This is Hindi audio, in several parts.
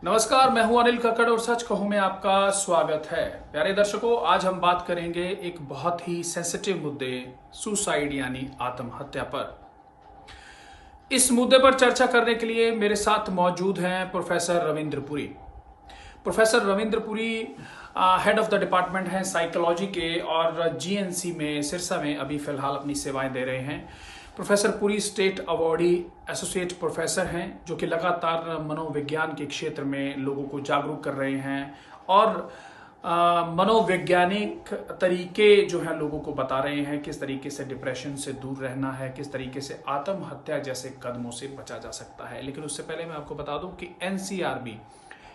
नमस्कार, मैं हूं अनिल कक्कड़ और सच कहूं में आपका स्वागत है। प्यारे दर्शकों, आज हम बात करेंगे एक बहुत ही सेंसिटिव मुद्दे, सुसाइड यानी आत्महत्या पर। इस मुद्दे पर चर्चा करने के लिए मेरे साथ मौजूद हैं professor Ravindra Puri. Professor Ravindra Puri head of the department हैं साइकोलॉजी के और जीएनसी में सिरसा में अभी फिलहाल अपनी सेवाएं दे रहे हैं। Professor Puri state awardee associate professor हैं जो कि लगातार मनोविज्ञान के क्षेत्र में लोगों को जागरूक कर रहे हैं और मनोवैज्ञानिक तरीके जो है लोगों को बता रहे हैं किस तरीके से डिप्रेशन से दूर रहना है, किस तरीके से आत्महत्या जैसे कदमों से बचा जा सकता है। लेकिन उससे पहले मैं आपको बता दूं कि एनसीआरबी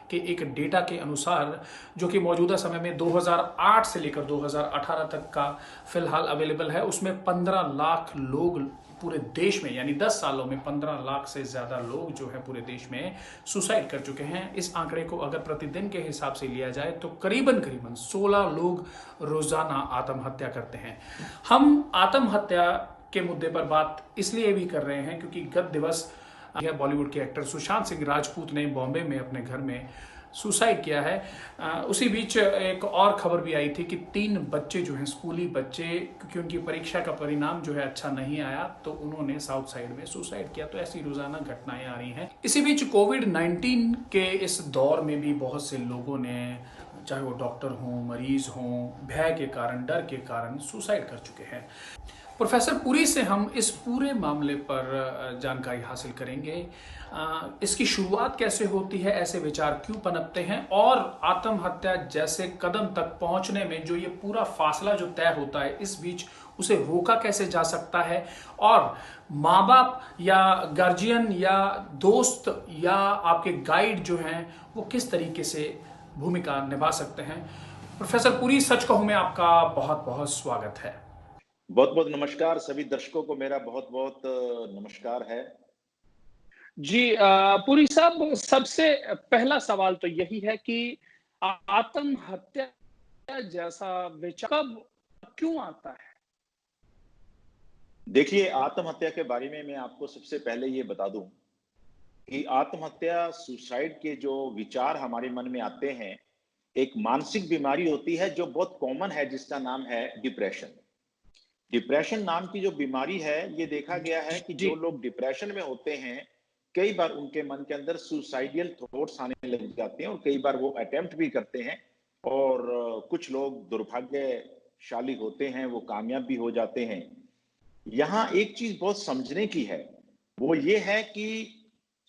के एक डेटा के अनुसार, जो कि मौजूदा समय में 2008 से लेकर 2018 तक का फिलहाल अवेलेबल है, उसमें 15 लाख लोग पूरे देश में, यानी 10 सालों में 15 लाख से ज्यादा लोग जो है पूरे देश में सुसाइड कर चुके हैं। इस आंकड़े को अगर प्रतिदिन के हिसाब से लिया जाए तो करीबन करीबन 16 लोग रोजाना आत्महत्या करते हैं। हम आत्महत्या के मुद्दे पर बात इसलिए भी कर रहे हैं क्योंकि गत दिवस बॉलीवुड के एक्टर सुशांत सिंह राजपूत ने बॉम्बे में अपने घर में सुसाइड किया है। उसी बीच एक और खबर भी आई थी कि 3 बच्चे जो हैं, स्कूली बच्चे, क्योंकि उनकी परीक्षा का परिणाम जो है अच्छा नहीं आया तो उन्होंने साउथ साइड में सुसाइड किया। तो ऐसी रोजाना घटनाएं आ रही हैं। इसी बीच कोविड-19 के इस दौर में भी बहुत से लोगों ने, चाहे वो डॉक्टर हों, मरीज हों, भय के कारण, डर के कारण सुसाइड कर चुके हैं। प्रोफेसर पुरी से हम इस पूरे मामले पर जानकारी हासिल करेंगे। इसकी शुरुआत कैसे होती है, ऐसे विचार क्यों पनपते हैं और आत्महत्या जैसे कदम तक पहुंचने में जो ये पूरा फासला जो तय होता है, इस बीच उसे रोका कैसे जा सकता है, और माँ बाप या गार्जियन या दोस्त या आपके गाइड जो हैं वो किस तरीके से भूमिका निभा सकते हैं। प्रोफेसर पुरी, सच कहूं मैं आपका बहुत बहुत स्वागत है। बहुत बहुत नमस्कार। सभी दर्शकों को मेरा बहुत बहुत नमस्कार है। जी पुरी साहब, सबसे पहला सवाल तो यही है कि आत्महत्या जैसा विचार कब, क्यों आता है? देखिए, आत्महत्या के बारे में मैं आपको सबसे पहले ये बता दूं कि आत्महत्या, सुसाइड के जो विचार हमारे मन में आते हैं, एक मानसिक बीमारी होती है जो बहुत कॉमन है, जिसका नाम है डिप्रेशन। डिप्रेशन नाम की जो बीमारी है, ये देखा गया है कि जी जो लोग डिप्रेशन में होते हैं, कई बार उनके मन के अंदर सुसाइडियल थॉट्स आने लग जाते हैं और कई बार वो अटेम्प्ट भी करते हैं। और कुछ लोग दुर्भाग्यशाली होते हैं, वो कामयाब भी हो जाते हैं। यहाँ एक चीज बहुत समझने की है, वो ये है कि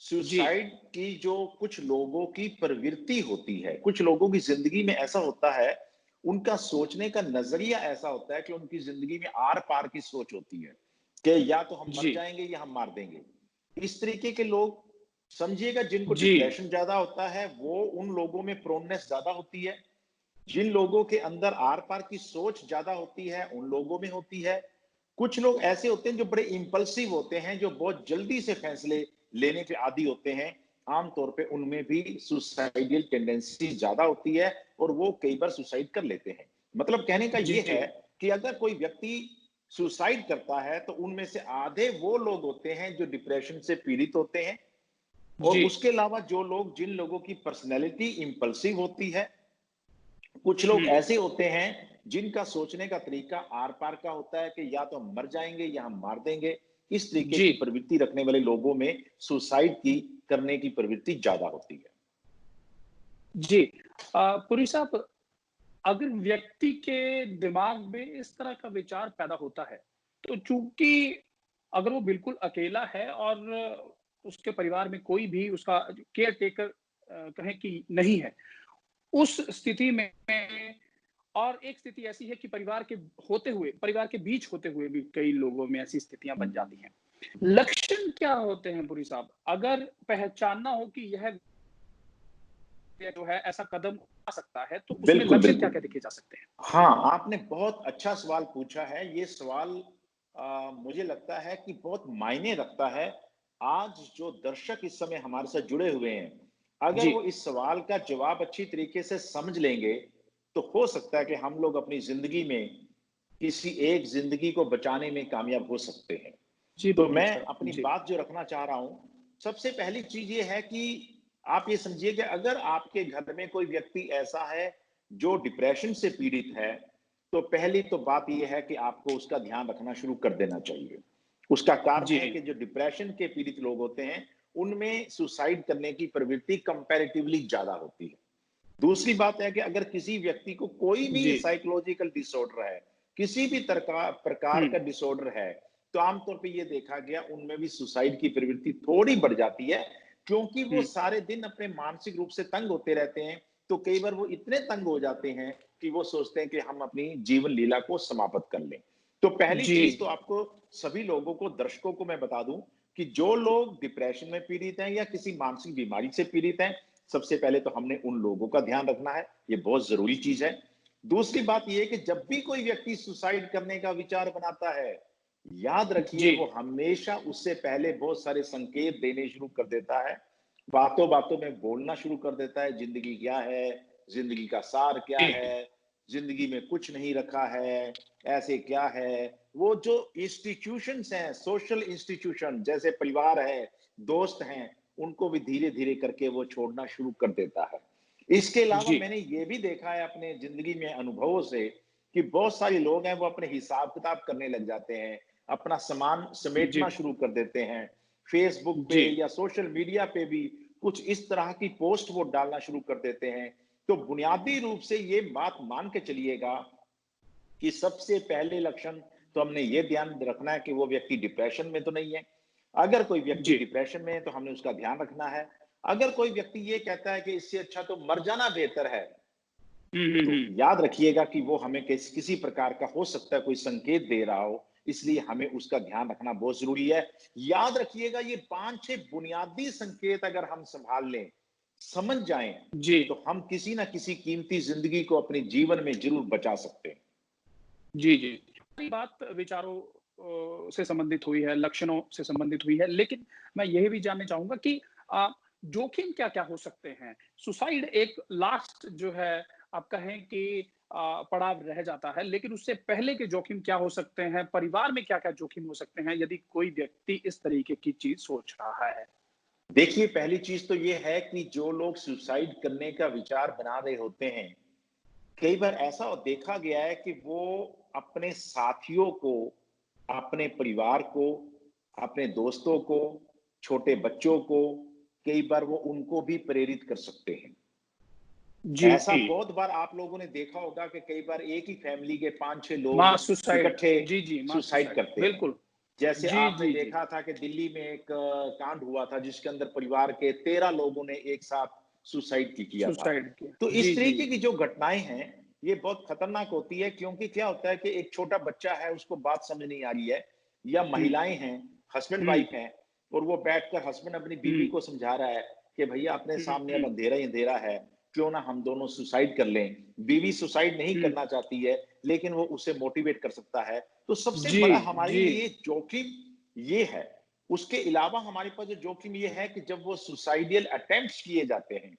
जी सुसाइड की जो कुछ लोगों की प्रवृत्ति होती है, कुछ लोगों की जिंदगी में ऐसा होता है, उनका सोचने का नजरिया ऐसा होता है कि उनकी जिंदगी में आर पार की सोच होती है कि या तो हम मर जी जाएंगे या हम मार देंगे। इस तरीके के लोग, समझिएगा, जिनको जी डिप्रेशन ज्यादा होता है, वो उन लोगों में प्रोननेस ज्यादा होती है। जिन लोगों के अंदर आर पार की सोच ज्यादा होती है, उन लोगों में होती है। कुछ लोग ऐसे होते हैं जो बड़े इंपल्सिव होते हैं, जो बहुत जल्दी से फैसले लेने के आदी होते हैं। आमतौर पे उनमें भी सुसाइडियल टेंडेंसी ज्यादा होती है और वो कई बार सुसाइड कर लेते हैं। मतलब कहने का जी ये है कि अगर कोई व्यक्ति सुसाइड करता है तो उनमें से आधे वो लोग होते हैं जो डिप्रेशन से पीड़ित होते हैं। और जी उसके अलावा जो लोग, जिन लोगों की पर्सनैलिटी इंपल्सिव होती है, कुछ लोग हम्म ऐसे होते हैं जिनका सोचने का तरीका आर पार का होता है कि या तो हम मर जाएंगे या हम मार देंगे। इस तरीके जी की प्रवृत्ति रखने वाले लोगों में सुसाइड की करने की प्रवृत्ति ज्यादा होती है। जी पुरी साहब, अगर व्यक्ति के दिमाग में इस तरह का विचार पैदा होता है, तो चूंकि अगर वो बिल्कुल अकेला है और उसके परिवार में कोई भी उसका केयर टेकर कहें कि नहीं है, उस स्थिति में, और एक स्थिति ऐसी है कि परिवार के बीच होते हुए भी कई लोगों में ऐसी स्थितियां बन जाती हैं। लक्षण क्या होते हैं पुरी साहब, अगर पहचानना हो कि यह जो है ऐसा कदम आ सकता है, तो उसमें बिल्कुल लक्षण क्या बिल्कुल। क्या देखे जा सकते हैं? हाँ, आपने बहुत अच्छा सवाल पूछा है। ये सवाल मुझे लगता है कि बहुत मायने रखता है। आज जो दर्शक इस समय हमारे साथ जुड़े हुए हैं, अगर जी वो इस सवाल का जवाब अच्छी तरीके से समझ लेंगे, तो हो सकता है कि हम लोग अपनी जिंदगी में किसी एक जिंदगी को बचाने में कामयाब हो सकते हैं। जी तो बहुत मैं अच्छा। अपनी जी बात जो रखना चाह रहा हूं, सबसे पहली चीज ये है कि आप ये समझिए कि अगर आपके घर में कोई व्यक्ति ऐसा है जो डिप्रेशन से पीड़ित है, तो पहली तो बात ये है कि आपको उसका ध्यान रखना शुरू कर देना चाहिए। उसका कारण जी, है कि जो डिप्रेशन के पीड़ित लोग होते हैं, उनमें सुसाइड करने की प्रवृत्ति कंपैरेटिवली ज़्यादा होती है। दूसरी बात है कि अगर किसी व्यक्ति को कोई भी जी। साइकोलॉजिकल डिसऑर्डर है, किसी भी प्रकार हुँ, का डिसऑर्डर है, तो आमतौर पे ये देखा गया उनमें भी सुसाइड की प्रवृत्ति थोड़ी बढ़ जाती है, क्योंकि वो हुँ। सारे दिन अपने मानसिक रूप से तंग होते रहते हैं। तो कई बार वो इतने तंग हो जाते हैं कि वो सोचते हैं कि हम अपनी जीवन लीला को समाप्त कर लें। तो पहली जी, चीज तो आपको सभी लोगों को, दर्शकों को मैं बता दूं कि जो लोग डिप्रेशन में पीड़ित हैं या किसी मानसिक बीमारी से पीड़ित हैं, सबसे पहले तो हमने उन लोगों का ध्यान रखना है, ये बहुत जरूरी चीज है। दूसरी बात यह है कि जब भी कोई व्यक्ति सुसाइड करने का विचार बनाता है, याद रखिए जी। वो हमेशा उससे पहले बहुत सारे संकेत देने शुरू कर देता है। बातों बातों में बोलना शुरू कर देता है, जिंदगी क्या है, जिंदगी का सार क्या जी, है, जिंदगी में कुछ नहीं रखा है, ऐसे क्या है। वो जो इंस्टीट्यूशंस हैं, सोशल इंस्टीट्यूशन जैसे परिवार है, दोस्त हैं, उनको भी धीरे धीरे करके वो छोड़ना शुरू कर देता है। इसके अलावा जी, मैंने ये भी देखा है अपने जिंदगी में अनुभवों से कि बहुत सारे लोग हैं वो अपने हिसाब किताब करने लग जाते हैं, अपना सामान जी, समेटना शुरू कर देते हैं। फेसबुक पे जी, या सोशल मीडिया पे भी कुछ इस तरह की पोस्ट वो डालना शुरू कर देते हैं। तो बुनियादी रूप से ये बात मान के चलिएगा कि सबसे पहले लक्षण तो हमने ये ध्यान रखना है कि वो व्यक्ति डिप्रेशन में तो नहीं है। अगर कोई व्यक्ति जी। डिप्रेशन में है तो हमने उसका ध्यान रखना है। अगर कोई व्यक्ति ये कहता है कि इससे अच्छा तो मर जाना बेहतर है, हुँ, हुँ, तो हुँ। याद रखिएगा कि वो हमें किसी प्रकार का हो सकता है कोई संकेत दे रहा हो, इसलिए हमें उसका ध्यान रखना बहुत जरूरी है। याद रखिएगा ये 5-6 बुनियादी संकेत अगर हम संभाल लें, समझ जाएं, जी, तो हम किसी ना किसी कीमती जिंदगी को अपने जीवन में जरूर बचा सकते हैं। जी, जी। ये बात विचारों से संबंधित हुई है, लक्षणों से संबंधित हुई है, लेकिन मैं यही भी जानना चाहूँगा कि जोखिम क्या-क्या हो सकते हैं? सुसाइड एक लास्ट जो है आप कहें कि पड़ाव रह जाता है, लेकिन उससे पहले के जोखिम क्या हो सकते हैं? परिवार में क्या-क्या जोखिम हो सकते हैं यदि कोई व्यक्ति इस तरीके की चीज़ सोच रहा है? देखिए, पहली चीज तो ये है कि जो लोग सुसाइड करने का विचार बना रहे होते हैं, कई बार ऐसा देखा गया है कि वो अपने साथियों को, अपने परिवार को, अपने दोस्तों को, छोटे बच्चों को, कई बार वो उनको भी प्रेरित कर सकते हैं। जी, ऐसा बहुत बार आप लोगों ने देखा होगा कि कई बार एक ही फैमिली के 5-6 लोग मास सुसाइड। इकट्ठे जी, जी, मास सुसाइड सुसाइड। करते हैं। बिल्कुल। जैसे जी, आपने जी, जी। देखा था कि दिल्ली में एक कांड हुआ था जिसके अंदर परिवार के 13 लोगों ने एक साथ सुसाइड किया था। सुसाइड किया। तो जी, इस जी। तरीके की जो घटनाएं हैं, ये बहुत खतरनाक होती है, क्योंकि क्या होता है कि एक छोटा बच्चा है, उसको बात समझ नहीं आ रही है, या हुँ, महिलाएं हैं, हस्बैंड हुँ, वाइफ हैं, और वो बैठकर हस्बैंड अपनी बीवी हुँ, को समझा रहा है कि भैया अपने हुँ, सामने अब हुँ, अंधेरा ही अंधेरा है, क्यों ना हम दोनों सुसाइड कर लें। बीवी सुसाइड नहीं हुँ। करना चाहती है, लेकिन वो उसे मोटिवेट कर सकता है। तो सबसे जी, बड़ा हमारे जी, लिए जोखिम ये है। उसके अलावा हमारे पास जो जोखिम ये है कि जब वो सुसाइडियल अटेम्प्ट्स किए जाते हैं,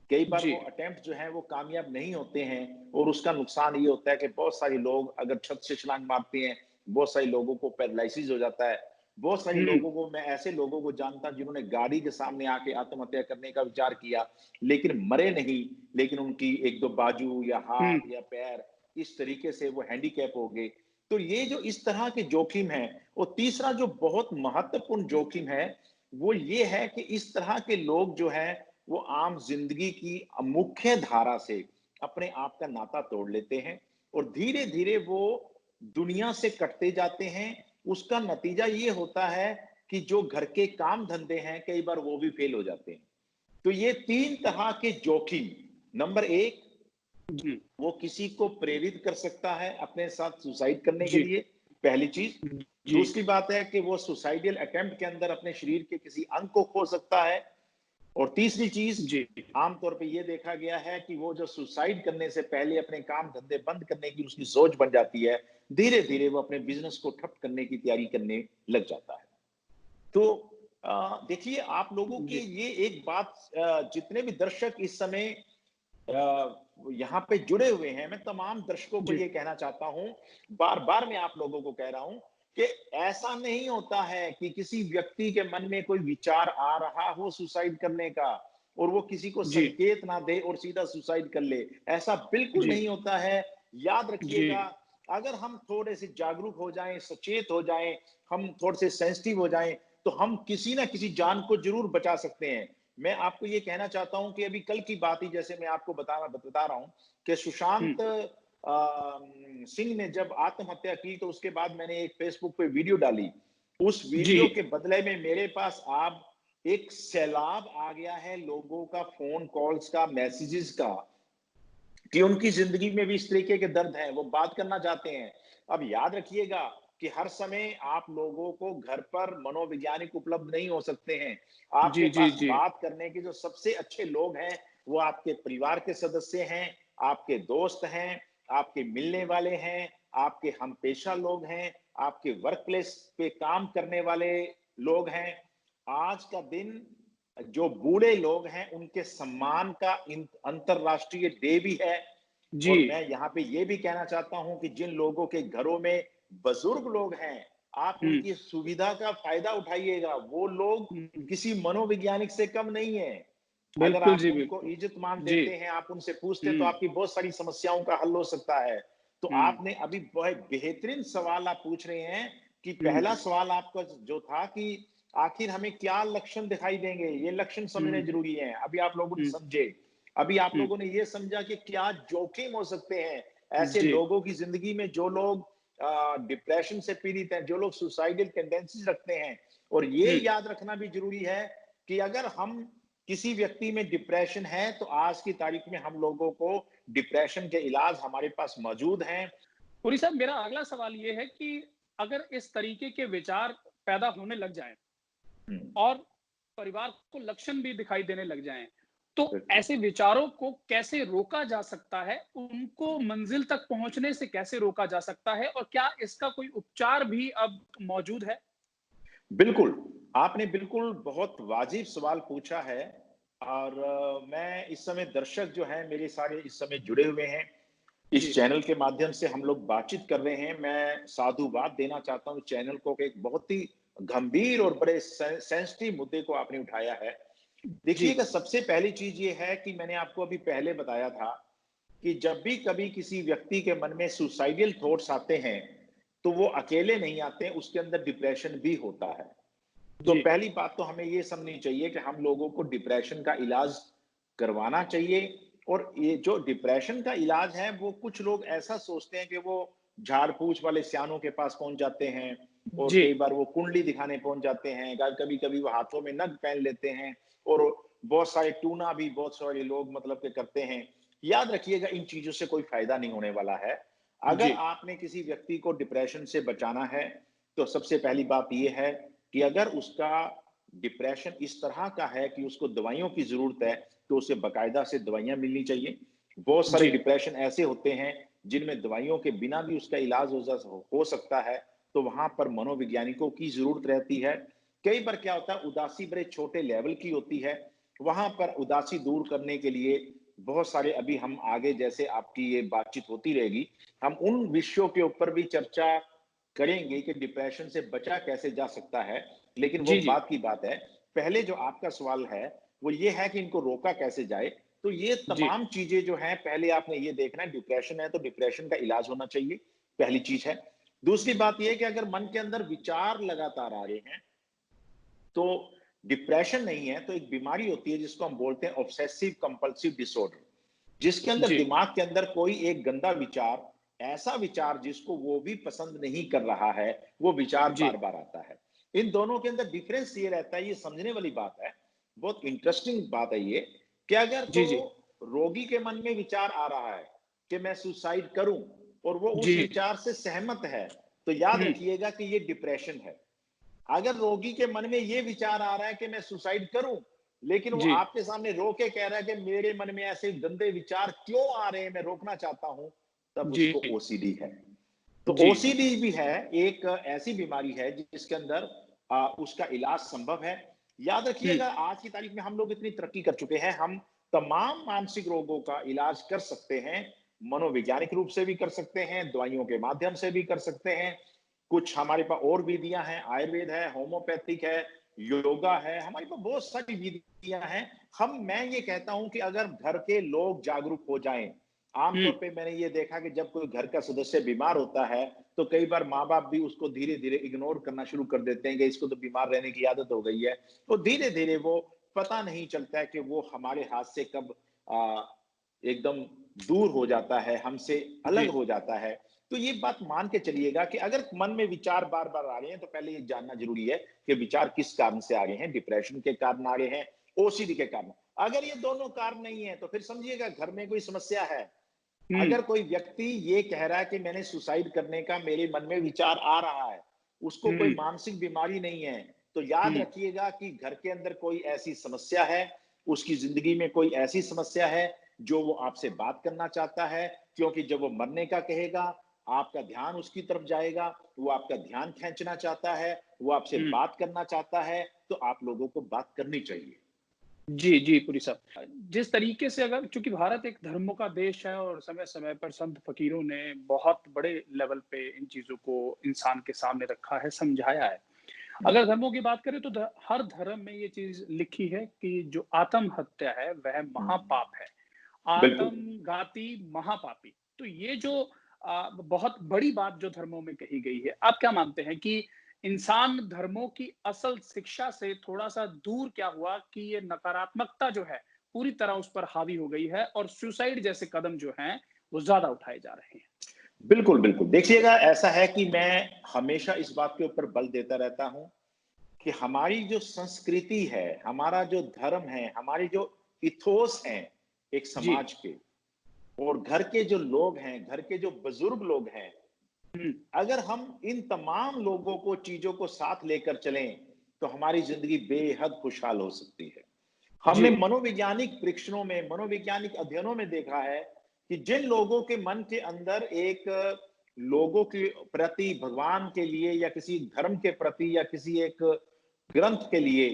कई बार जी। वो अटेम्प्ट जो है वो कामयाब नहीं होते हैं, और उसका नुकसान ये होता है कि बहुत सारे लोग अगर छत से छलांग मारते हैं, बहुत सारे लोगों को पैरालिसिस हो जाता है। बहुत सारे हुँ, लोगों को, मैं ऐसे लोगों को जानता जिन्होंने गाड़ी के सामने आके आत्महत्या करने का विचार किया, लेकिन मरे नहीं, लेकिन उनकी एक दो बाजू या हुँ। हाथ या पैर इस तरीके से वो हैंडीकैप हो गए। तो ये जो इस तरह के जोखिम है, और तीसरा जो बहुत महत्वपूर्ण जोखिम है, वो ये है कि इस तरह के लोग जो है वो आम जिंदगी की मुख्य धारा से अपने आप का नाता तोड़ लेते हैं, और धीरे धीरे वो दुनिया से कटते जाते हैं। उसका नतीजा ये होता है कि जो घर के काम धंधे हैं, कई बार वो भी फेल हो जाते हैं। तो ये 3 तरह के जोखिम, नंबर 1, जी, वो किसी को प्रेरित कर सकता है अपने साथ सुसाइड करने के जी, लिए, पहली चीज। जी, दूसरी बात है कि वो सुसाइडियल अटेम्प्ट के अंदर अपने शरीर के किसी अंग को खो सकता है। और तीसरी चीज, जी, आमतौर पे ये देखा गया है कि वो जो सुसाइड करने से पहले अपने काम धंधे बंद करने की उसकी सोच बन जाती है, धीरे धीरे वो अपने बिजनेस को ठप करने की तैयारी करने लग जाता है। तो देखिए, आप लोगों के जी, ये एक बात, जितने भी दर्शक इस समय यहाँ पे जुड़े हुए हैं, मैं तमाम दर्शकों को जी, ये कहना चाहता हूँ, बार बार मैं आप लोगों को कह रहा हूँ कि ऐसा नहीं होता है कि किसी व्यक्ति के मन में कोई विचार आ रहा हो सुसाइड करने का, और वो किसी को जी, संकेत ना दे और सीधा सुसाइड कर ले। ऐसा बिल्कुल जी, नहीं होता है। याद जी, रखिएगा, अगर हम थोड़े से जागरूक हो जाएं, सचेत हो जाएं, हम थोड़े से सेंसिटिव हो जाएं, तो हम किसी ना किसी जान को जरूर बचा सकते हैं। मैं आपको ये कहना चाहता हूं कि अभी कल की बात ही जैसे मैं आपको बता रहा हूं कि हुँ, सुशांत सिंह ने जब आत्महत्या की तो उसके बाद मैंने एक फेसबुक पे वीडियो डाली। उस जी, वीडियो के बदले में मेरे पास अब एक सैलाब आ गया है लोगों का, फोन कॉल्स का, मैसेजेस का, कि उनकी जिंदगी में भी इस तरीके के दर्द हैं, वो बात करना चाहते हैं। अब याद रखिएगा कि हर समय आप लोगों को घर पर मनोवैज्ञानिक उपलब्ध नहीं हो सकते हैं। आपके जी, जी, पास जी, बात करने के जो सबसे अच्छे लोग हैं, वो आपके परिवार के सदस्य हैं, आपके दोस्त हैं, आपके मिलने वाले हैं, आपके हमपेशा लोग हैं, आपके वर्क प्लेस पे काम करने वाले लोग हैं। आज का दिन जो बूढ़े लोग हैं उनके सम्मान का अंतरराष्ट्रीय डे भी है। जी, और मैं यहाँ पे ये भी कहना चाहता हूं कि जिन लोगों के घरों में बुजुर्ग लोग हैं, आप हुँ, उनकी सुविधा का फायदा उठाइएगा। वो लोग हुँ, किसी मनोवैज्ञानिक से कम नहीं है। अगर बिल्कुल आप जी, उनको बिल्कुल। इज्जत मान जी, देते हैं, आप उनसे पूछते हैं, तो हुँ, आपकी बहुत सारी समस्याओं का हल हो सकता है। तो हुँ, आपने अभी बहुत बेहतरीन सवाल आप पूछ रहे हैं कि हुँ, पहला सवाल आपका जो था कि आखिर हमें क्या लक्षण दिखाई देंगे, ये लक्षण समझने हुँ, जरूरी है। अभी आप लोगों ने हुँ, समझे, अभी आप हुँ, लोगों ने ये समझा कि क्या जोखिम हो सकते हैं ऐसे जी, लोगों की जिंदगी में, जो लोग डिप्रेशन से पीड़ित हैं, जो लोग सुसाइडल टेंडेंसीज रखते हैं। और ये हुँ, याद रखना भी जरूरी है कि अगर हम किसी व्यक्ति में डिप्रेशन है तो आज की तारीख में हम लोगों को डिप्रेशन के इलाज हमारे पास मौजूद हैं। पुरी साहब मेरा अगला सवाल ये है कि अगर इस तरीके के विचार पैदा होने लग जाएँ हम्म, और परिवार को लक्षण भी दिखाई देने लग जाएँ, तो बिल्कुल। ऐसे विचारों को कैसे रोका जा सकता है? उनको मंज़िल तक पहुँचने से कैसे रोका जा सकता है? और क्या इसका कोई उपचार भी अब मौजूद है? बिल्कुल, आपने बिल्कुल बहुत वाजिब सवाल पूछा है। और मैं इस समय दर्शक जो हैं मेरे सारे इस समय जुड़े हुए हैं। इस जी, चैनल के माध्यम से हम लोग बातचीत कर रहे हैं। मैं साधुवाद देना चाहता हूँ चैनल को कि एक बहुत ही गंभीर और बड़े सेंसिटिव मुद्दे को आपने उठाया है। जी, देखिएगा, सबसे पहली चीज़ ये है कि मैंने आपको अभी पहले बताया था कि जब भी कभी किसी व्यक्ति के मन में सुसाइडल थॉट्स आते हैं, तो वो अकेले नहीं आते, उसके अंदर डिप्रेशन भी होता है। तो जी, पहली बात तो हमें ये समझनी चाहिए कि हम लोगों को डिप्रेशन का इलाज करवाना चाहिए। और ये जो डिप्रेशन का इलाज है, वो कुछ लोग ऐसा सोचते हैं कि वो झाड़ फूछ वाले सियानों के पास पहुंच जाते हैं, और जी, कई बार वो कुंडली दिखाने पहुंच जाते हैं, कभी कभी वो हाथों में नग पहन लेते हैं, और बहुत सारे टूना भी बहुत सारे लोग मतलब के करते हैं। याद रखिएगा, इन चीजों से कोई फायदा नहीं होने वाला है। अगर जी, आपने किसी व्यक्ति को डिप्रेशन से बचाना है, तो सबसे पहली बात यह है कि अगर उसका डिप्रेशन इस तरह का है कि उसको दवाइयों की जरूरत है, तो उसे बाकायदा से दवाइयां मिलनी चाहिए। बहुत सारे जी, डिप्रेशन ऐसे होते हैं जिनमें दवाइयों के बिना भी उसका इलाज हो सकता है। तो वहां पर मनोवैज्ञानिकों की जरूरत रहती है। कई बार क्या होता है, उदासी बड़े छोटे लेवल की होती है। वहां पर उदासी दूर करने के लिए बहुत सारे, अभी हम आगे जैसे आपकी ये बातचीत होती रहेगी, हम उन विषयों के ऊपर भी चर्चा करेंगे कि डिप्रेशन से बचा कैसे जा सकता है। लेकिन वो जी, जी, बात की बात है। पहले जो आपका सवाल है वो ये है कि इनको रोका कैसे जाए। तो ये जी, तमाम चीजें जो हैं, पहले आपने ये देखना है, डिप्रेशन है तो डिप्रेशन का इलाज होना चाहिए, पहली चीज है। दूसरी बात ये है कि अगर मन के अंदर विचार लगातार आ रहे हैं, तो डिप्रेशन नहीं है, तो एक बीमारी होती है जिसको हम बोलते हैं ऑब्सेसिव कंपल्सिव डिसऑर्डर, जिसके अंदर जी, दिमाग के अंदर कोई एक गंदा विचार, ऐसा विचार जिसको वो भी पसंद नहीं कर रहा है, वो विचार जी, बार बार आता है। इन दोनों के अंदर डिफरेंस ये रहता है, ये समझने वाली बात है, बहुत इंटरेस्टिंग बात है ये, कि अगर तो जी, जी, रोगी के मन में विचार आ रहा है कि मैं सुसाइड करूं, और वो उस जी, विचार से सहमत है, तो याद हुँ, रखिएगा कि ये डिप्रेशन है। अगर रोगी के मन में ये विचार आ रहा है कि मैं सुसाइड करूं, लेकिन वो जी, आपके सामने रो के कह रहा है कि मेरे मन में ऐसे गंदे विचार क्यों आ रहे हैं, मैं रोकना चाहता हूं, तब जी, उसको ओसीडी है। तो जी, ओसीडी भी है, एक ऐसी बीमारी है जिसके अंदर उसका इलाज संभव है। याद हुँ, रखिएगा, आज की तारीख में हम लोग इतनी तरक्की कर चुके हैं, हम तमाम मानसिक रोगों का इलाज कर सकते हैं। मनोवैज्ञानिक रूप से भी कर सकते हैं, दवाइयों के माध्यम से भी कर सकते हैं। कुछ हमारे पास और विधियां हैं, आयुर्वेद है, होम्योपैथिक है, योगा है, हमारे पास बहुत सारी विधियां हैं। मैं ये कहता हूं कि अगर घर के लोग जागरूक हो जाएं, आमतौर पे मैंने ये देखा कि जब कोई घर का सदस्य बीमार होता है तो कई बार माँ बाप भी उसको धीरे धीरे इग्नोर करना शुरू कर देते हैं कि इसको तो बीमार रहने की आदत हो गई है। तो धीरे धीरे वो पता नहीं चलता है कि वो हमारे हाथ से कब एकदम दूर हो जाता है, हमसे अलग जी। हो जाता है। तो ये बात मान के चलिएगा कि अगर मन में विचार बार बार आ रहे हैं तो पहले ये जानना जरूरी है कि विचार किस कारण से आ रहे हैं। डिप्रेशन के कारण आ रहे हैं, ओसीडी के कारण। अगर ये दोनों कारण नहीं है तो फिर समझिएगा घर में कोई समस्या है। हम्म। अगर कोई व्यक्ति ये कह रहा है कि मैंने सुसाइड करने का मेरे मन में विचार आ रहा है, उसको कोई हम्म। मानसिक बीमारी नहीं है, तो याद हम्म। रखिएगा कि घर के अंदर कोई ऐसी समस्या है, उसकी जिंदगी में कोई ऐसी समस्या है जो वो आपसे बात करना चाहता है। क्योंकि जब वो मरने का कहेगा, आपका ध्यान उसकी तरफ जाएगा, वो आपका ध्यान खींचना चाहता है, वो आपसे हम्म। बात करना चाहता है, तो आप लोगों को बात करनी चाहिए। जी, जी, पुरी साहब। जिस तरीके से अगर चूँकि भारत एक धर्मों का देश है और समय-समय पर संत फ़कीरों ने बहुत बड़े लेवल पे इन चीज़ों को इंसान के सामने रखा है, समझाया है। अगर बिल्कुल। धर्मों की बात करें तो हर धर्म में ये चीज़ लिखी है कि जो आत्महत्या है वह महापाप है। बिल्कुल। आत्मघाती महापापी। तो ये जो बहुत बड़ी बात जो धर्मों में कही गई है, आप क्या मानते हैं कि इंसान धर्मों की असल शिक्षा से थोड़ा-सा दूर क्या हुआ कि ये नकारात्मकता जो है, पूरी तरह उस पर हावी हो गई है और सुसाइड जैसे कदम जो हैं, वो ज़्यादा उठाए जा रहे हैं? बिल्कुल, बिल्कुल। देखिएगा ऐसा है कि मैं हमेशा इस बात के ऊपर बल देता रहता हूँ कि हमारी जो संस्कृति है, हमारा जो धर्म है, हमारी जो इथोस हैं एक जी। समाज के, और घर के जो लोग हैं, घर के जो बुजुर्ग लोग हैं, हुँ। अगर हम इन तमाम लोगों को, चीजों को साथ लेकर चलें, तो हमारी जिंदगी बेहद खुशहाल हो सकती है। जी। हमने मनोवैज्ञानिक परीक्षणों में, मनोवैज्ञानिक अध्ययनों में देखा है कि जिन लोगों के मन के अंदर एक लोगों के प्रति, भगवान के लिए या किसी धर्म के प्रति या किसी एक ग्रंथ के लिए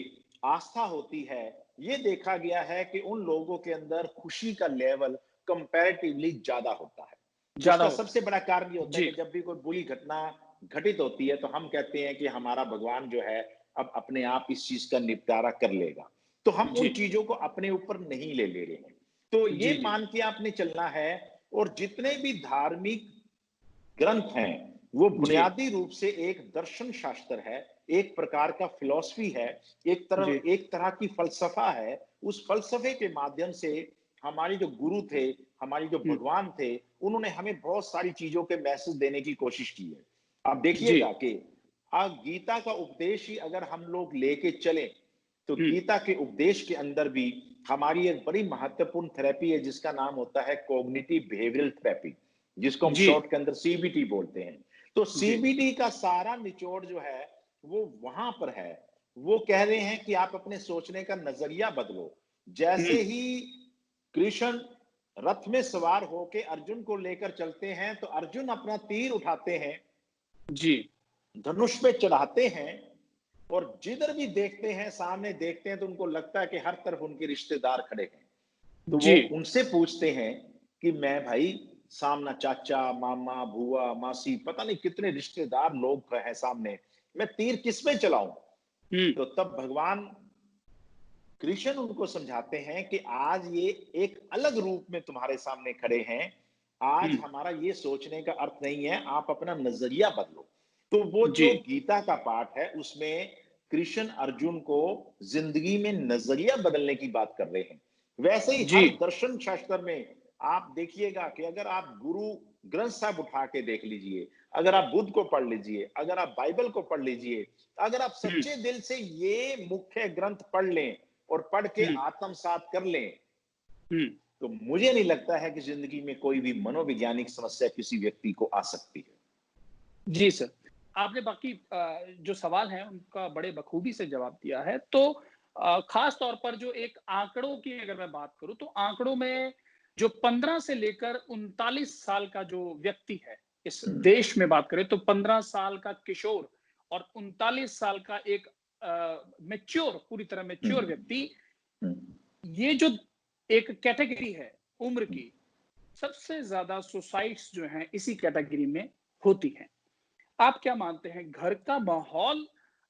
आस्था होती है, ये देखा गया है कि उन लोगों के अंदर खुशी का लेवल कंपैरेटिवली ज्यादा होता है। ज़्यादा उसका होता सबसे बड़ा कारण ये है। होता है जी। कि जब भी कोई बुरी घटना घटित होती है तो हम कहते हैं कि हमारा भगवान जो है अब अपने आप इस चीज का निपटारा कर लेगा। तो हम उन जी। चीजों को अपने ऊपर नहीं ले रहे हैं। तो ये जी, जी। मान के आपने चलना है। और जितने भी धार्मिक ग्रंथ हैं, वो जी। बुनियादी रूप से एक दर्शन शास्त्र है, एक प्रकार का फिलॉसफी है, जी। एक तरह की फलसफा है। उस फलसफे के माध्यम से हमारे जो गुरु थे, हमारे जो हुँ। भगवान थे, उन्होंने हमें बहुत सारी चीजों के मैसेज देने की कोशिश की है। आप जी। देखिएगा कि गीता का उपदेश ही अगर हम लोग लेके चलें, तो हुँ। गीता के उपदेश के अंदर भी हमारी एक बड़ी महत्वपूर्ण थेरेपी है जिसका नाम होता है कॉग्निटिव बिहेवियरल थेरेपी, जिसको हम जी। शॉर्ट के अंदर सीबीटी बोलते हैं। तो जी। सीबीटी का सारा निचोड़ जो है वो वहां पर है। वो कह रहे हैं कि आप अपने सोचने का नजरिया बदलो। हुँ। जैसे ही कृष्ण रथ में सवार होके अर्जुन को लेकर चलते हैं तो अर्जुन अपना तीर उठाते हैं, जी। धनुष पे चढ़ाते हैं, और जिधर भी देखते हैं, सामने देखते हैं, तो उनको लगता है कि हर तरफ उनके रिश्तेदार खड़े हैं। तो वो जी। उनसे पूछते हैं कि मैं भाई, सामना चाचा, मामा, बुआ, मासी, पता नहीं कितने रिश्तेदार लोग हैं सामने, मैं तीर किस में चलाऊं? हुँ। तो तब भगवान कृष्ण उनको समझाते हैं कि आज ये एक अलग रूप में तुम्हारे सामने खड़े हैं। आज हुँ। हमारा ये सोचने का अर्थ नहीं है, आप अपना नजरिया बदलो। तो वो जी। जो गीता का पाठ है उसमें कृष्ण अर्जुन को जिंदगी में नजरिया बदलने की बात कर रहे हैं। वैसे ही जी। हर दर्शन शास्त्र में आप देखिएगा कि अगर आप गुरु ग्रंथ साहब उठा के देख लीजिए, अगर आप बुद्ध को पढ़ लीजिए, अगर आप बाइबल को पढ़ लीजिए, अगर आप हुँ। सच्चे दिल से ये मुख्य ग्रंथ पढ़ लें और पढ़ के हुँ। आत्मसात कर लें, हुँ। तो मुझे नहीं लगता है कि जिंदगी में कोई भी मनोवैज्ञानिक समस्या किसी व्यक्ति को आ सकती है। जी सर। आपने बाकी जो सवाल हैं उनका बड़े बखूबी से जवाब दिया है। तो ख़ास तौर पर जो एक आंकड़ों की अगर मैं बात करूँ तो आंकड़ों में जो 15 से लेकर 39 साल का जो व्यक्ति है, इस हम्म, देश में बात करें तो 15 साल का किशोर और 39 साल का एक मैच्योर पूरी तरह मैच्योर हम्म, व्यक्ति, हम्म, ये जो एक कैटेगरी है उम्र हम्म। की, सबसे ज़्यादा सुसाइड्स जो हैं इसी कैटेगरी में होती हैं। आप क्या मानते हैं घर का माहौल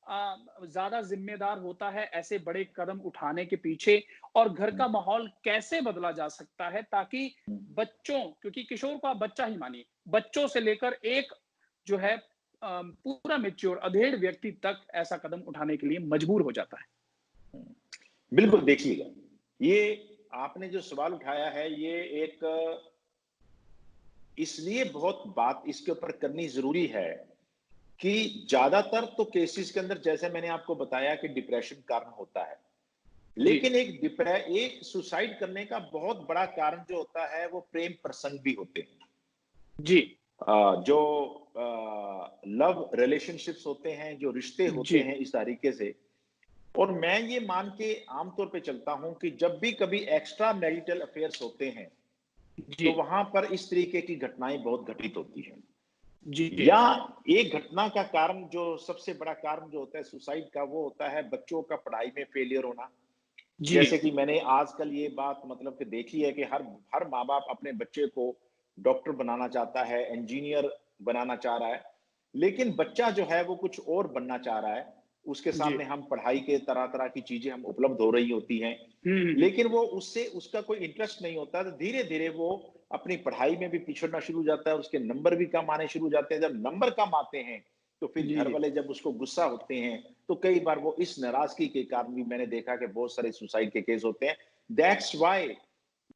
ज्यादा जिम्मेदार होता है ऐसे बड़े कदम उठाने के पीछे, और घर का माहौल कैसे बदला जा सकता है ताकि बच्चों, क्योंकि किशोर को आप बच्चा ही मानिए, बच्चों से लेकर एक जो है पूरा मेच्योर अधेड़ व्यक्ति तक ऐसा कदम उठाने के लिए मजबूर हो जाता है। बिल्कुल, देखिएगा, ये आपने जो सवाल उठाया है, ये एक इसलिए बहुत बात इसके ऊपर करनी जरूरी है कि ज्यादातर तो केसेस के अंदर, जैसे मैंने आपको बताया कि डिप्रेशन कारण होता है, लेकिन एक सुसाइड करने का बहुत बड़ा कारण जो होता है वो प्रेम प्रसंग भी होते हैं। जी। जो लव रिलेशनशिप्स होते हैं, जो रिश्ते होते हैं इस तरीके से। और मैं ये मान के आमतौर पे चलता हूं कि जब भी कभी एक्स्ट्रा मैरिटल अफेयर्स होते हैं तो वहां पर इस तरीके की घटनाएं बहुत घटित होती हैं। या एक घटना का कारण, जो सबसे बड़ा कारण जो होता है सुसाइड का, वो होता है बच्चों का पढ़ाई में फेलियर होना। जैसे कि मैंने आजकल ये बात मतलब कि देखी है कि हर माँ बाप अपने बच्चे को डॉक्टर बनाना चाहता है, इंजीनियर बनाना चाह रहा है, लेकिन बच्चा जो है वो कुछ और बनना चाह रहा है। उसके सामने हम पढ़ाई के तरह तरह की चीजें हम उपलब्ध हो रही होती हैं, लेकिन वो उससे उसका कोई इंटरेस्ट नहीं होता, तो धीरे धीरे वो अपनी पढ़ाई में भी पिछड़ना शुरू हो जाता है, उसके नंबर भी कम आने शुरू हो जाते हैं। जब नंबर कम आते हैं तो फिर घर वाले जब उसको गुस्सा होते हैं, तो कई बार वो इस नाराजगी के कारण भी मैंने देखा कि बहुत सारे सुसाइड के केस होते हैं। दैट्स व्हाई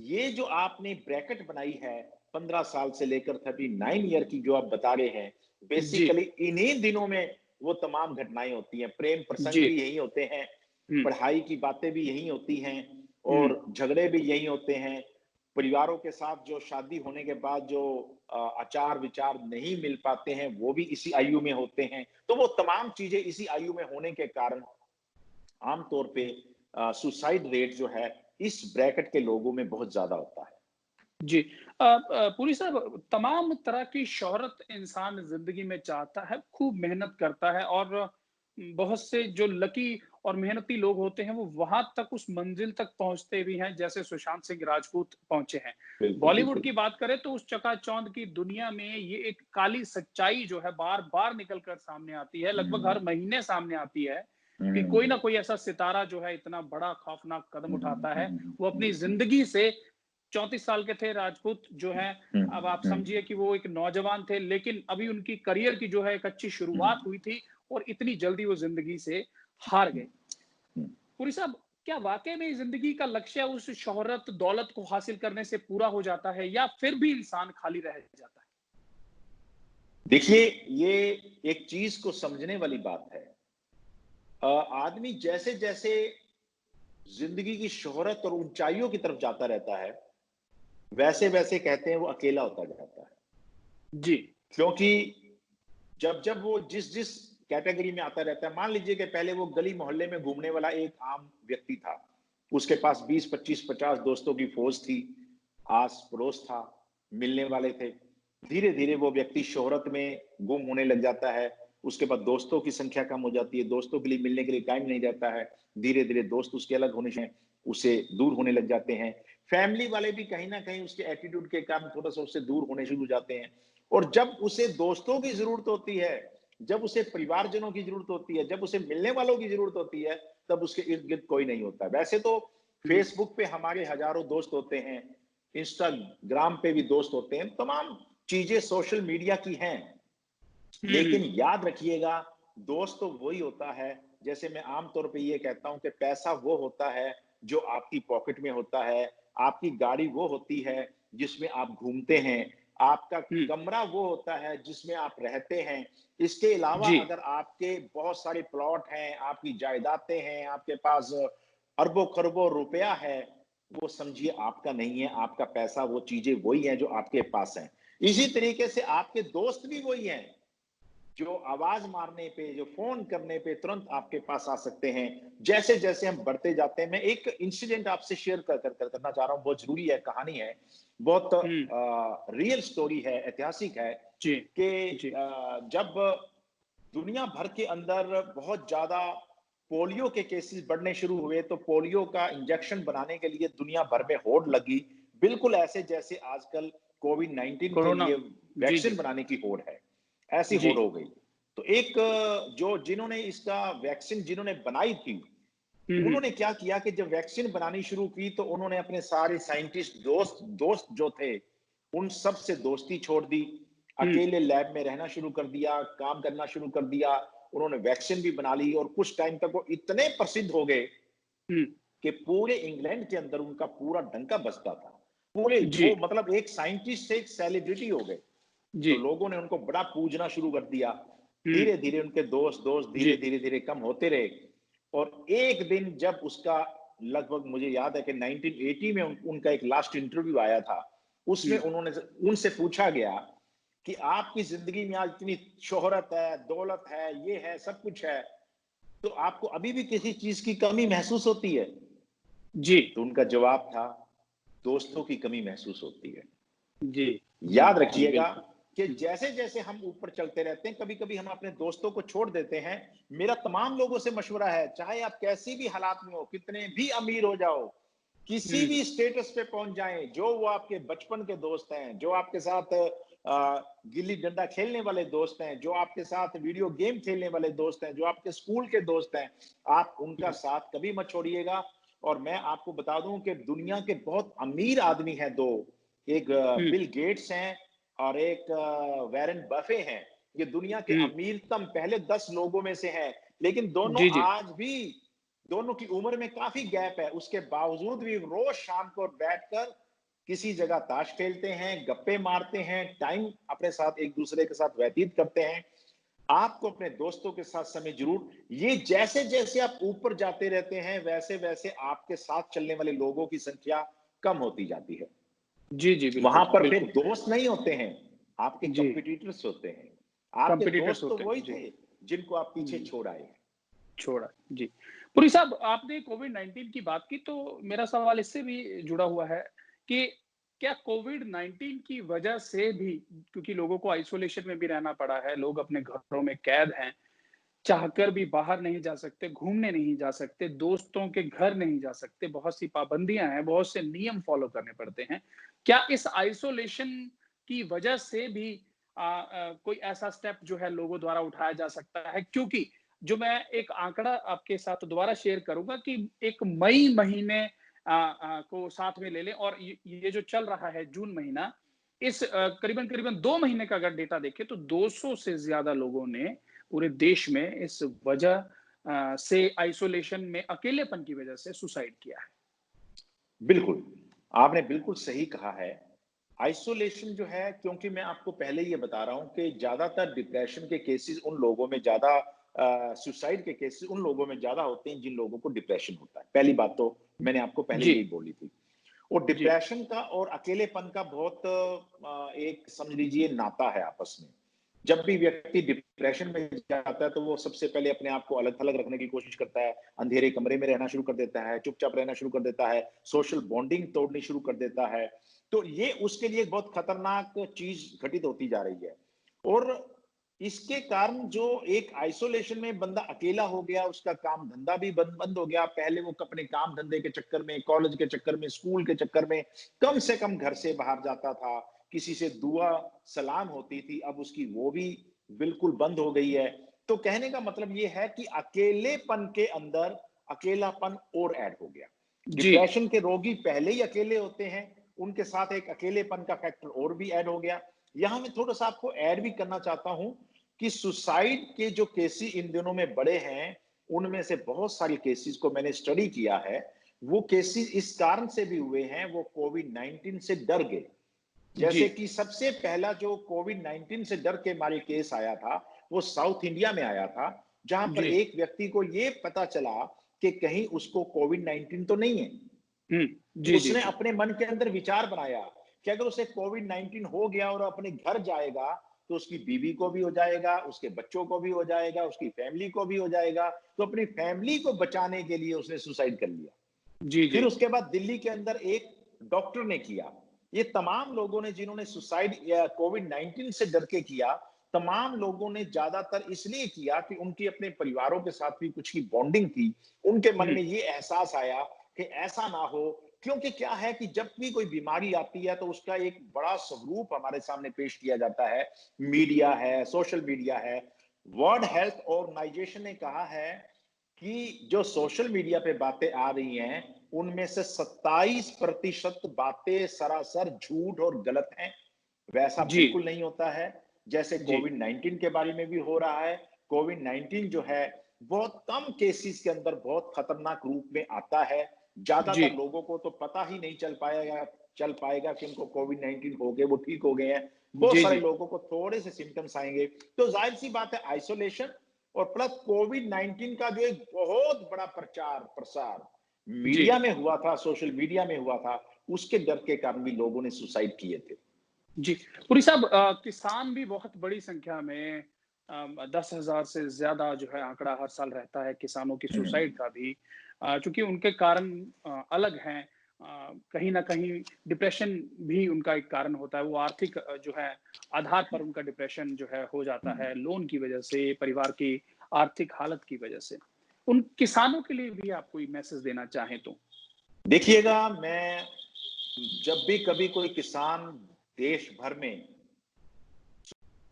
ये जो आपने ब्रैकेट बनाई है 15 साल से लेकर 39 ईयर की जो आप बता रहे हैं, बेसिकली इन्हीं दिनों में वो तमाम घटनाएं होती हैं। प्रेम प्रसंग भी यही होते हैं, पढ़ाई की बातें भी यही होती हैं, और झगड़े भी यही होते हैं। परिवारों के साथ जो शादी होने के बाद जो आचार विचार नहीं मिल पाते हैं, वो भी इसी आयु में होते हैं। तो वो तमाम चीजें इसी आयु में होने के कारण आमतौर पे सुसाइड रेट जो है इस ब्रैकेट के लोगों में बहुत ज्यादा होता है। जी। पुरी साहब, तमाम तरह की शोहरत इंसान जिंदगी में चाहता है, खूब मेहनत करता है, और बहुत से जो लकी और मेहनती लोग होते हैं वो वहां तक, उस मंजिल तक पहुंचते भी हैं जैसे सुशांत सिंह राजपूत पहुंचे हैं। बॉलीवुड की बात करें तो उस चकाचौंध की दुनिया में ये एक काली सच्चाई जो है बार बार निकल कर सामने आती है, लगभग हर महीने सामने आती है कि कोई ना कोई ऐसा सितारा जो है इतना बड़ा खौफनाक कदम उठाता है। वो अपनी जिंदगी से 34 साल के थे राजपूत जो हैं, अब आप समझिए कि वो एक नौजवान थे, लेकिन अभी उनकी करियर की जो है एक अच्छी शुरुआत हुई थी और इतनी जल्दी वो जिंदगी से हार गए। पुरी साहब, क्या वाकई में जिंदगी का लक्ष्य उस शोहरत दौलत को हासिल करने से पूरा हो जाता है, या फिर भी इंसान खाली रह जाता है? देखिए, ये एक चीज को समझने वाली बात है। आदमी जैसे जैसे जिंदगी की शोहरत और ऊंचाइयों की तरफ जाता रहता है, वैसे वैसे कहते हैं वो अकेला होता जाता है। जी। क्योंकि जब जब वो जिस जिस कैटेगरी में आता रहता है, मान लीजिए कि पहले वो गली मोहल्ले में घूमने वाला एक आम व्यक्ति था, उसके पास 20 25 50 दोस्तों की फौज थी, आस पड़ोस था, मिलने वाले थे। धीरे धीरे वो व्यक्ति शोहरत में गुम होने लग जाता है, उसके बाद दोस्तों की संख्या कम हो जाती है, दोस्तों के लिए मिलने के लिए टाइम नहीं रहता है, धीरे धीरे दोस्त उसके अलग होने से उसे दूर होने लग जाते हैं। फैमिली वाले भी कहीं ना कहीं उसके एटीट्यूड के कारण थोड़ा सा उससे दूर होने शुरू हो जाते हैं। और जब उसे दोस्तों की जरूरत होती है, जब उसे परिवारजनों की जरूरत होती है, जब उसे मिलने वालों की जरूरत होती है, तब उसके इर्द गिर्द कोई नहीं होता। वैसे तो फेसबुक पे हमारे हजारों दोस्त होते हैं, इंस्टाग्राम पे भी दोस्त होते हैं, तमाम चीजें सोशल मीडिया की हैं, लेकिन याद रखिएगा, दोस्त तो वही होता है, जैसे मैं आमतौर पे ये कहता हूं कि पैसा वो होता है जो आपकी पॉकेट में होता है, आपकी गाड़ी वो होती है जिसमें आप घूमते हैं, आपका कमरा वो होता है जिसमें आप रहते हैं। इसके अलावा अगर आपके बहुत सारे प्लॉट हैं, आपकी जायदादें हैं, आपके पास अरबों खरबों रुपया है, वो समझिए आपका नहीं है। आपका पैसा, वो चीजें वही हैं जो आपके पास हैं। इसी तरीके से आपके दोस्त भी वही हैं जो आवाज मारने पे, जो फोन करने पे तुरंत आपके पास आ सकते हैं। जैसे जैसे हम बढ़ते जाते हैं, मैं एक इंसिडेंट आपसे शेयर करना चाह रहा हूं, बहुत जरूरी है, कहानी है, बहुत रियल स्टोरी है, ऐतिहासिक है कि जब दुनिया भर के अंदर बहुत ज्यादा पोलियो के केसेस बढ़ने शुरू हुए, तो पोलियो का इंजेक्शन बनाने के लिए दुनिया भर में होड़ लगी, बिल्कुल ऐसे जैसे आजकल कोविड-19 के लिए वैक्सीन बनाने की होड़ है, ऐसी होड़ हो गई। तो एक जो जिन्होंने इसका वैक्सीन जिन्होंने बनाई थी, हम्म। उन्होंने क्या किया कि जब वैक्सीन बनानी शुरू की तो उन्होंने अपने सारे साइंटिस्ट दोस्त दोस्त जो थे, उन सब से दोस्ती छोड़ दी, हम्म। अकेले लैब में रहना शुरू कर दिया, काम करना शुरू कर दिया। उन्होंने वैक्सीन भी बना ली और कुछ टाइम तक वो इतने प्रसिद्ध हो गए हम्म। कि पूरे इंग्लैंड के अंदर उनका पूरा डंका बजता था। पूरे जी। वो मतलब एक साइंटिस्ट से एक सेलिब्रिटी हो गए। जी। तो लोगों ने उनको बड़ा पूजना शुरू कर दिया। हम्म। धीरे धीरे उनके दोस्त दोस्त जी। धीरे धीरे धीरे कम होते रहे और एक दिन जब उसका लगभग मुझे याद है कि 1980 में उनका एक लास्ट इंटरव्यू आया था, उसमें हम्म। उन्होंने उनसे पूछा गया कि आपकी जिंदगी में आज इतनी शोहरत है, दौलत है, ये है, सब कुछ है, तो आपको अभी भी किसी चीज की कमी महसूस होती है? जी। तो उनका जवाब था, दोस्तों की कमी महसूस होती है। जी। जी। याद जी रखिएगा बिल्कुल। कि जैसे जैसे हम ऊपर चलते रहते हैं, कभी कभी हम अपने दोस्तों को छोड़ देते हैं। मेरा तमाम लोगों से मशवरा है, चाहे आप कैसी भी हालात में हो, कितने भी अमीर हो जाओ, किसी हम्म। भी स्टेटस पे पहुंच जाएं, जो वो आपके बचपन के दोस्त हैं, जो आपके साथ गिल्ली डंडा खेलने वाले दोस्त हैं, जो आपके साथ वीडियो गेम खेलने वाले दोस्त हैं, जो आपके स्कूल के दोस्त हैं, आप उनका साथ कभी मत छोड़िएगा। और मैं आपको बता दूं कि दुनिया के बहुत अमीर आदमी हैं दो, एक हम्म। बिल गेट्स हैं और एक वैरेन बफे हैं। ये दुनिया के हम्म। अमीरतम पहले 10 लोगों में से हैं, लेकिन दोनों जी। जी। आज भी दोनों की उम्र में काफी गैप है, उसके बावजूद भी रोज शाम को बैठकर किसी जगह ताश खेलते हैं, गप्पे मारते हैं, टाइम अपने साथ एक दूसरे के साथ व्यतीत करते हैं। आपको अपने दोस्तों के साथ समय जरूर, ये जैसे जैसे आप ऊपर जाते रहते हैं वैसे वैसे आपके साथ चलने वाले लोगों की संख्या कम होती जाती है। जी। जी वहां बिल्कुल पर फिर बिल्कुल। दोस्त नहीं होते हैं, आपके जी। कंपिटिटर्स होते हैं। आपके कंपिटिटर्स दोस्त तो होते वही हैं जी। थे जिनको आप पीछे हम्म। छोड़ आए हैं। छोड़ा। जी। पुरी साहब, आपने कोविड-19 की बात की तो मेरा सवाल इससे भी जुड़ा हुआ है कि क्या कोविड-19 की वजह से भी, क्योंकि लोगों को आइसोलेशन में भी रहना पड़ा है, लोग अपने घरों में कैद हैं, चाहकर भी बाहर नहीं जा सकते, घूमने नहीं जा सकते, दोस्तों के घर नहीं जा सकते, बहुत सी पाबंदियाँ हैं, बहुत से नियम फॉलो करने पड़ते हैं। क्या इस आइसोलेशन की वजह से भी कोई ऐसा स्टेप जो है लोगों द्वारा उठाया जा सकता है? क्योंकि जो मैं एक आंकड़ा आपके साथ दोबारा शेयर करूँगा कि एक मई महीने को साथ में ले लें और ये जो चल रहा है जून महीना, इस करीबन-करीबन 2 महीने का अगर डेटा देखें तो 200 से ज़्यादा लोगों ने पूरे देश में इस वजह से आइसोलेशन में अकेलेपन की वजह से सुसाइड किया है। बिल्कुल, आपने बिल्कुल सही कहा है। आइसोलेशन जो है, क्योंकि मैं आपको पहले ये बता रहा हूँ कि ज़्यादातर डिप्रेशन के केसेज़ उन लोगों में ज़्यादा सुसाइड के केसेज़ उन लोगों में ज़्यादा होते हैं जिन लोगों को डिप्रेशन होता है। पहली बात तो मैंने आपको पहले जी। यही बोली थी। और जी। डिप्रेशन का और अकेलेपन का बहुत एक समझ लीजिए नाता है आपस में। जब भी व्यक्ति डिप्रेशन में जाता है तो वो सबसे पहले अपने आप को अलग-थलग रखने की कोशिश करता है, अंधेरे कमरे में रहना शुरू कर देता है, चुपचाप रहना शुरू कर देता है, सोशल बॉन्डिंग तोड़नी शुरू कर देता है। तो ये उसके लिए एक बहुत खतरनाक चीज़ घटित होती जा रही है। और इसके कारण जो एक आइसोलेशन में बंदा अकेला हो गया, उसका काम धंधा भी बंद बंद हो गया। पहले वो अपने काम धंधे के चक्कर में, कॉलेज के चक्कर में, स्कूल के चक्कर में कम से कम घर से बाहर जाता था, किसी से दुआ सलाम होती थी, अब उसकी वो भी बिल्कुल बंद हो गई है। तो कहने का मतलब ये है कि अकेलेपन के अंदर अकेलापन और ऐड हो गया। जी। डिप्रेशन के रोगी पहले ही अकेले होते हैं, उनके साथ एक अकेलेपन का फैक्टर और भी ऐड हो गया। यहां मैं थोड़ा सा आपको ऐड भी करना चाहता हूं कि सुसाइड के जो केसेस इन दिनों में बढ़े हैं, उनमें से बहुत सारे केसेस को मैंने स्टडी किया है। वो केसेस इस कारण से भी हुए हैं, वो कोविड 19 से डर गए। जी। जैसे कि सबसे पहला जो कोविड 19 से डर के मारे केस आया था, वो साउथ इंडिया में आया था, जहां पर जी। एक व्यक्ति को यह पता चला कि कहीं उसको कोविड 19 तो नहीं है। हुँ। जी, जी, उसने जी। अपने मन के अंदर विचार बनाया कि अगर उसे कोविड 19 हो गया और अपने घर जाएगा तो उसकी बीवी को भी हो जाएगा, उसके बच्चों को भी हो जाएगा, उसकी फैमिली को भी हो जाएगा। तो अपनी फैमिली को बचाने के लिए उसने सुसाइड कर लिया। जी, फिर जी। उसके बाद दिल्ली के अंदर एक डॉक्टर ने किया। ये तमाम लोगों ने जिन्होंने सुसाइड या कोविड 19 से डर के किया, तमाम लोगों ने ज्यादातर इसलिए किया कि उनकी अपने परिवारों के साथ भी कुछ की बॉन्डिंग थी। उनके मन हुँ। में ये एहसास आया कि ऐसा ना हो, क्योंकि क्या है कि जब भी कोई बीमारी आती है तो उसका एक बड़ा स्वरूप हमारे सामने पेश किया जाता है। मीडिया है, सोशल मीडिया है। वर्ल्ड हेल्थ ऑर्गेनाइजेशन ने कहा है कि जो सोशल मीडिया पे बातें आ रही हैं, उनमें से 27% बातें सरासर झूठ और गलत हैं। वैसा जी, बिल्कुल नहीं होता है, जैसे जी, कोविड 19 के बारे में भी हो रहा है। कोविड 19 जो है, बहुत कम केसेस के अंदर बहुत खतरनाक रूप में आता है। जी, ज्यादातर लोगों को तो पता ही नहीं चल पाएगा कि उनको कोविड 19 हो गए, वो ठीक हो गए हैं। बहुत जी, सारे जी, लोगों को थोड़े से सिम्टम्स आएंगे। तो जाहिर सी बात है, आइसोलेशन और प्लस कोविड 19 का जो एक बहुत बड़ा प्रचार प्रसार जी, मीडिया में हुआ था, सोशल मीडिया में हुआ था, उसके डर के कारण भी लोगों ने सुसाइड किए थे। जी। पुरी साहब, किसान भी बहुत बड़ी संख्या में 10,000 से ज़्यादा जो है आंकड़ा हर साल रहता है किसानों की हम्म, सुसाइड का भी। चूँकि उनके कारण अलग हैं। कहीं न कहीं डिप्रेशन भी उनका एक कारण होता है। वो आर्थिक जो है आधार पर उनका डिप्रेशन जो है हो जाता हम्म। है, लोन की वज़ह से, परिवार की आर्थिक हालत की वज़ह से। उन किसानों के लिए भी आप कोई मैसेज देना चाहें तो? देखिएगा, मैं जब भी कभी कोई किसान देश भर में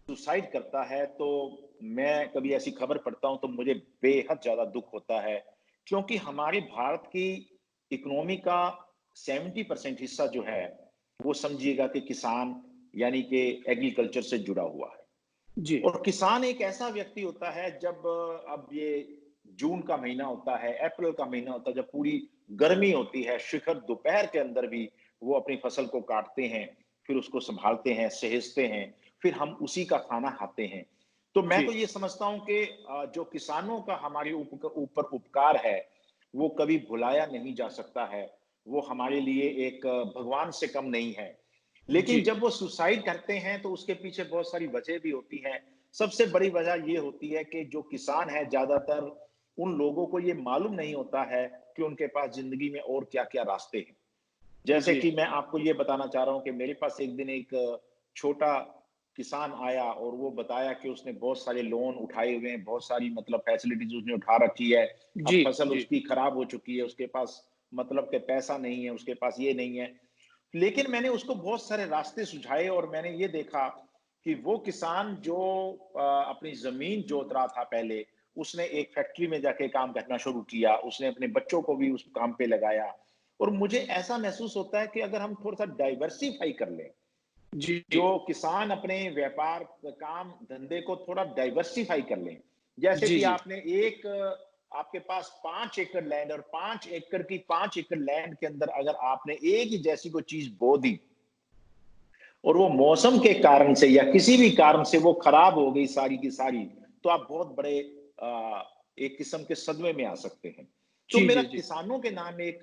सुसाइड करता है, तो मैं कभी ऐसी खबर पढ़ता हूं तो मुझे बेहद ज्यादा दुख होता है, क्योंकि हमारे भारत की इकोनॉमी का 70% हिस्सा जो है, वो समझिएगा कि किसान यानी कि एग्रीकल्चर से जुड़ा हुआ है। जी, और किसान एक ऐसा व्यक्ति होता है, जब अब ये जून का महीना होता है, अप्रैल का महीना होता है, जब पूरी गर्मी होती है, शिखर दोपहर के अंदर भी वो अपनी फसल को काटते हैं, फिर उसको संभालते हैं, सहेजते हैं, फिर हम उसी का खाना खाते हैं। तो मैं जी, तो ये समझता हूं कि जो किसानों का हमारे ऊपर उपकार है, वो कभी भुलाया नहीं जा सकता है। वो हमारे लिए एक भगवान से कम नहीं है। जी, लेकिन जब वो सुसाइड करते हैं, तो उसके पीछे बहुत सारी वजह भी होती हैं। सबसे बड़ी वजह ये होती है कि जो किसान है, ज्यादातर उन लोगों को ये मालूम नहीं होता है कि उनके पास जिंदगी में और क्या-क्या रास्ते हैं। जैसे जी, कि मैं आपको ये बताना चाह रहा हूँ कि मेरे पास एक दिन एक छोटा किसान आया और वो बताया कि उसने बहुत सारे लोन उठाए हुए हैं, बहुत सारी मतलब फैसिलिटीज उसने उठा रखी है। अब जी, फसल जी, उसकी खराब हो चुकी है, उसके पास मतलब के पैसा नहीं है, उसके पास ये नहीं है। लेकिन मैंने उसको बहुत सारे रास्ते सुझाए और मैंने ये देखा कि वो किसान जो अपनी जमीन जोत रहा था पहले, उसने एक फैक्ट्री में जाके काम करना शुरू किया, उसने अपने बच्चों को भी उस काम पे लगाया। और मुझे ऐसा महसूस होता है कि अगर हम थोड़ा सा डाइवर्सिफाई कर लें, जी, जो किसान अपने व्यापार काम धंधे को थोड़ा डाइवर्सिफाई कर लें, जैसे जी, कि जी, आपने एक आपके पास 5 एकड़ लैंड और 5 एकड़ की 5 एकड़ लैंड के अंदर अगर आपने एक ही जैसी कोई चीज बो दी और वो मौसम के कारण से या किसी भी कारण से वो खराब हो गई सारी की सारी, तो आप बहुत बड़े एक किस्म के सदमे में आ सकते हैं। तो जी, मेरा जी, जी, किसानों के नाम एक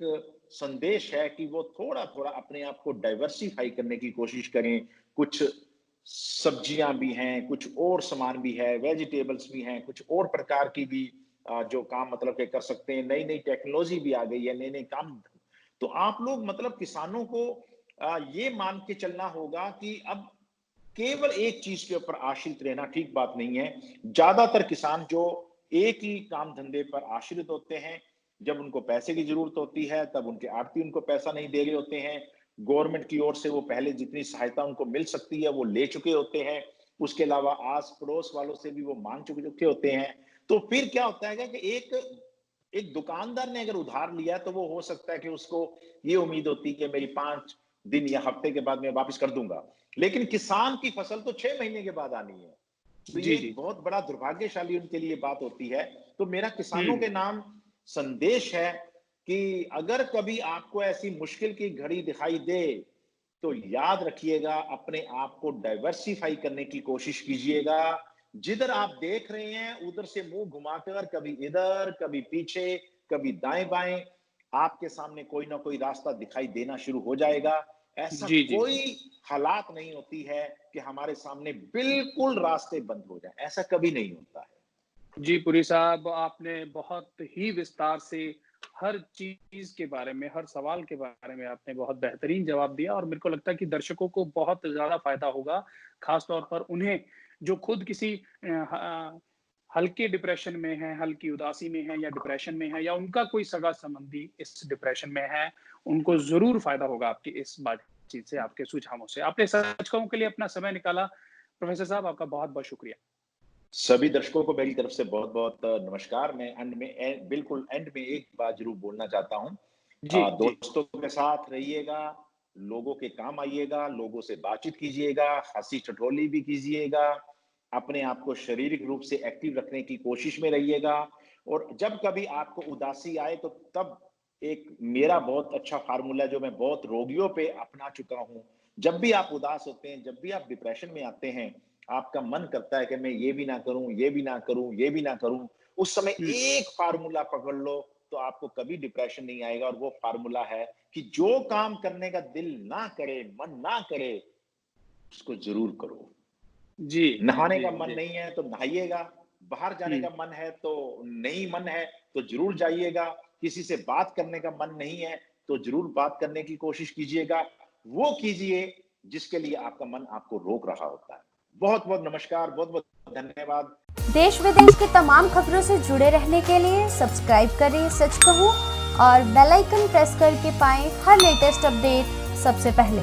संदेश है कि वो थोड़ा थोड़ा अपने आप को डाइवर्सिफाई करने की कोशिश करें। कुछ सब्जियां भी हैं, कुछ और सामान भी है, वेजिटेबल्स भी हैं, कुछ और प्रकार की भी जो काम मतलब के कर सकते हैं। नई नई टेक्नोलॉजी भी आ गई है, नए नए काम। तो आप लोग मतलब किसानों को ये मान के चलना होगा कि अब केवल एक चीज के ऊपर आश्रित रहना ठीक बात नहीं है। ज्यादातर किसान जो एक ही काम धंधे पर आश्रित होते हैं, जब उनको पैसे की जरूरत होती है, तब उनके आड़ती उनको पैसा नहीं दे रहे होते हैं। गवर्नमेंट की ओर से वो पहले जितनी सहायता उनको मिल सकती है, वो ले चुके होते हैं। उसके अलावा आस पड़ोस वालों से भी वो मांग चुके होते हैं। तो फिर क्या होता है कि एक एक दुकानदार ने अगर उधार लिया, तो वो हो सकता है कि उसको ये उम्मीद होती है कि मेरी 5 दिन या हफ्ते के बाद मैं वापस कर दूंगा। लेकिन किसान की फसल तो 6 महीने के बाद आनी है। तो ये जी, एक जी। बहुत बड़ा दुर्भाग्यशाली उनके लिए बात होती है। तो मेरा किसानों हुँ, के नाम संदेश है कि अगर कभी आपको ऐसी मुश्किल की घड़ी दिखाई दे, तो याद रखिएगा, अपने आप को डाइवर्सिफाई करने की कोशिश कीजिएगा। जिधर आप देख रहे हैं, उधर से मुंह घुमाकर कभी इधर, कभी पीछे, कभी दाएं बाएं, आपके सामने कोई ना कोई रास्ता दिखाई देना शुरू हो जाएगा। ऐसा जी, जी। कोई हालात नहीं होती है कि हमारे सामने बिल्कुल रास्ते बंद हो जाए, ऐसा कभी नहीं होता है। जी, पुरी साहब, आपने बहुत ही विस्तार से हर चीज़ के बारे में, हर सवाल के बारे में आपने बहुत बेहतरीन जवाब दिया और मेरे को लगता है कि दर्शकों को बहुत ज़्यादा फ़ायदा होगा, ख़ास तौर पर उन्हें जो खुद किसी हल्के डिप्रेशन में हैं, हल्की उदासी में हैं या डिप्रेशन में हैं या उनका कोई सगा-संबंधी इस डिप्रेशन में है, उनको ज़रूर फ़ायदा होगा आपकी इस बातचीत से, आपके सुझावों से। आपने सच कहूँ के लिए अपना समय निकाला। प्रोफ़ेसर साहब, आपका बहुत-बहुत शुक्रिया। सभी दर्शकों को मेरी तरफ से बहुत बहुत नमस्कार। मैं बिल्कुल एंड में एक बात जरूर बोलना चाहता हूँ। जी, जी। दोस्तों के साथ रहिएगा, लोगों के काम आइएगा, लोगों से बातचीत कीजिएगा, हंसी ठिठोली भी कीजिएगा, अपने आप को शारीरिक रूप से एक्टिव रखने की कोशिश में रहिएगा। और जब कभी आपको उदासी आए तो तब एक मेरा बहुत अच्छा फार्मूला जो मैं बहुत रोगियों पे अपना चुका हूँ। जब भी आप उदास होते हैं, जब भी आप डिप्रेशन में आते हैं, आपका मन करता है कि मैं ये भी ना करूं, ये भी ना करूं, ये भी ना करूं, उस समय हुँ, एक फार्मूला पकड़ लो तो आपको कभी डिप्रेशन नहीं आएगा। और वो फार्मूला है कि जो काम करने का दिल ना करे, मन ना करे, उसको जरूर करो। जी, नहाने जी, का मन जी। नहीं है तो नहाइएगा, बाहर जाने हुँ, का मन है तो नहीं मन है तो जरूर जाइएगा, किसी से बात करने का मन नहीं है तो जरूर बात करने की कोशिश कीजिएगा। वो कीजिए जिसके लिए आपका मन आपको रोक रहा होता है। बहुत बहुत नमस्कार, बहुत बहुत धन्यवाद। देश विदेश की तमाम खबरों से जुड़े रहने के लिए सब्सक्राइब करें सच कहूं और बेल आइकन प्रेस करके पाएं हर लेटेस्ट अपडेट सबसे पहले।